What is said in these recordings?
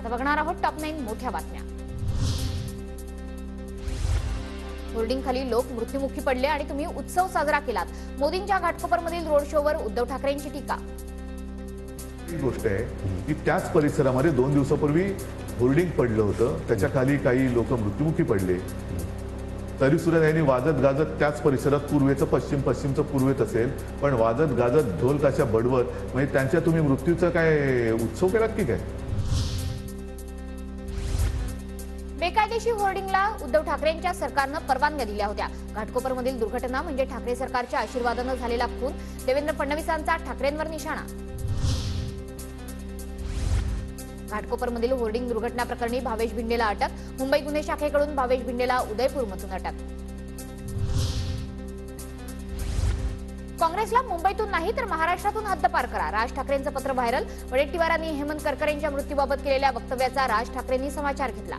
आता बघणार आहोत टॉप 9 मोठ्या बातम्या। होर्डिंग खाली लोक मृत्युमुखी पडले आणि तुम्ही उत्सव साजरा केलात। मोदींच्या घाटकोपरमधील रोड शोवर उद्धव ठाकरेंची टीका। ही गोष्ट आहे की त्याच परिसरामध्ये 2 दिवसापूर्वी होर्डिंग पडलं होतं, त्याच्या खाली काही लोक मृत्युमुखी पडले, तरी सुद्धा त्यांनी वाजत गाजत त्याच परिसरात पूर्वेचं पश्चिम, पश्चिमचं पूर्वेत असेल, पण वाजत गाजत ढोल ताशा बडवत म्हणजे त्यांच्या तुम्ही मृत्यूचा काय उत्सव केलात की काय? बेकायदेशीर होर्डिंगला उद्धव ठाकरेंच्या सरकारनं परवानग्या दिल्या होत्या। घाटकोपरमधील दुर्घटना म्हणजे ठाकरे सरकारच्या आशीर्वादानं झालेला खून। देवेंद्र फडणवीसांचा ठाकरेंवर निशाणा। घाटकोपरमधील होर्डिंग दुर्घटना प्रकरणी भावेश भिंडेला अटक। मुंबई गुन्हे शाखेकडून भावेश भिंडेला उदयपूरमधून अटक। काँग्रेसला मुंबईतून नाही तर महाराष्ट्रातून हद्दपार करा, राज ठाकरेंचं पत्र व्हायरल। वडेट्टीवारांनी हेमंत करकरेंच्या मृत्यूबाबत केलेल्या वक्तव्याचा राज ठाकरेंनी समाचार घेतला।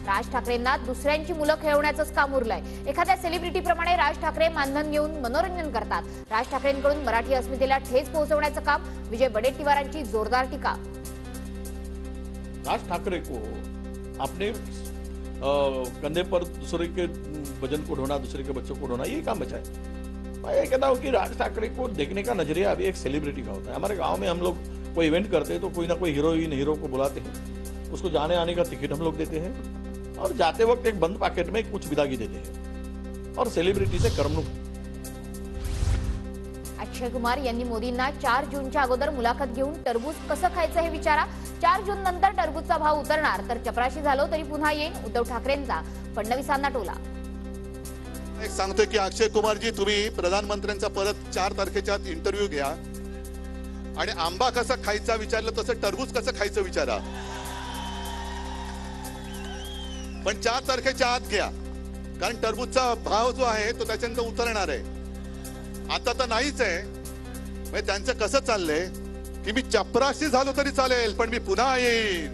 राज ठाकरेंना दुसऱ्यांची मुलं खेळवण्याचंच काम उरलंय। एखाद्या सेलिब्रिटीप्रमाणे राज ठाकरे मानधन घेऊन मनोरंजन करतात। राज ठाकरेंकडून मराठी अस्मितेला ठेच पोहोचवण्याचं काम। विजय वडेट्टीवारांची जोरदार टीका। राज ठाकरे को अपने कंधे पर दूसरे के वजन को ढोना, दूसरे के बच्चों को ढोना, यही काम बचा है। मैं ये कहता हूँ कि राज ठाकरे को देखने का नजरिया अभी एक सेलिब्रिटी का होता है। हमारे गांव में हम लोग कोई इवेंट करते हैं तो कोई ना कोई हीरोइन हीरो को बुलाते हैं, उसको जाने आने का टिकट हम लोग देते हैं और जाते वक्त एक बंद पैकेट में कुछ विदागी देते हैं और सेलिब्रिटी से करमणूक। अक्षय कुमार यांनी मोदींना 4 जूनच्या अगोदर मुलाखत घेऊन टरबूज कसं खायचं हे विचारा। 4 जून नंतर टरबूजचा भाव उतरणार तर चपराशी झालो तरी पुन्हा येईन, उद्धव ठाकरेंचा फडणवीसांना टोला। एक सांगतोय की अक्षय कुमारजी, तुम्ही प्रधानमंत्र्यांचा परत 4 तारखेच्या आत इंटरव्ह्यू घ्या आणि आंबा कसा खायचा विचारलं तसं टरबूज कसं खायचं विचारा, पण 4 तारखेच्या आत घ्या, कारण टरबूजचा भाव जो आहे तो त्याच्यानंतर उतरणार आहे। आता तर नाहीच आहे। म्हणजे त्यांचं कसं चाललंय की मी चपराशी झालो तरी चालेल पण मी पुन्हा येईन।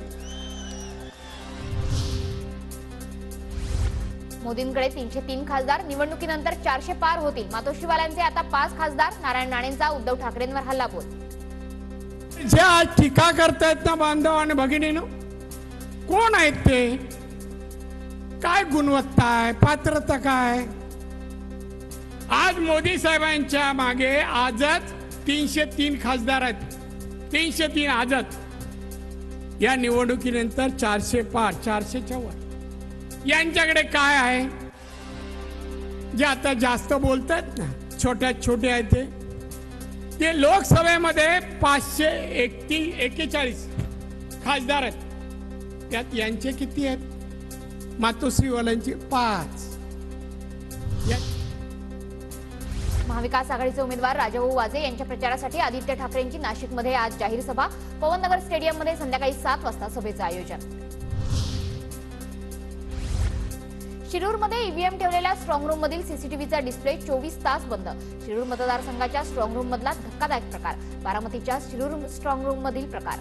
मोदींकडे 303 खासदार, निवडणुकीनंतर 400 पार होतील। मातोश्रीवाल्यांचे आता 5 खासदार। नारायण राणेंचा उद्धव ठाकरेंवर हल्लाबोल। जे आज टीका करतायत ना बांधव आणि भगिनीनो, कोण आहेत ते? काय गुणवत्ता आहे, पात्रता काय? आज मोदी साहेबांच्या मागे आजच 303 खासदार आहेत। 303 आजच। या निवडणुकीनंतर 400 पार, 400च्या वर। यांच्याकडे काय आहे? जे आता जास्त बोलतात ना, छोटे आहेत ते लोकसभेमध्ये 541 खासदार आहेत। त्यात यांचे किती आहेत? मातोश्रीवाल्यांचे 5। महाविकास आघाडीचे उमेदवार राजाभाऊ वाजे यांच्या प्रचारासाठी आदित्य ठाकरेंची नाशिकमध्ये आज जाहीर सभा। पवननगर स्टेडियममध्ये संध्याकाळी 7 वाजता सभेचं आयोजन। शिरूरमध्ये ईव्हीएम ठेवलेल्या स्ट्रॉंग रूम मधील सीसीटीव्हीचा डिस्प्ले 24 तास बंद। शिरूर मतदारसंघाच्या स्ट्रॉंग रूम मधला धक्कादायक प्रकार। बारामतीच्या शिरूर स्ट्रॉंग रूम मधील प्रकार।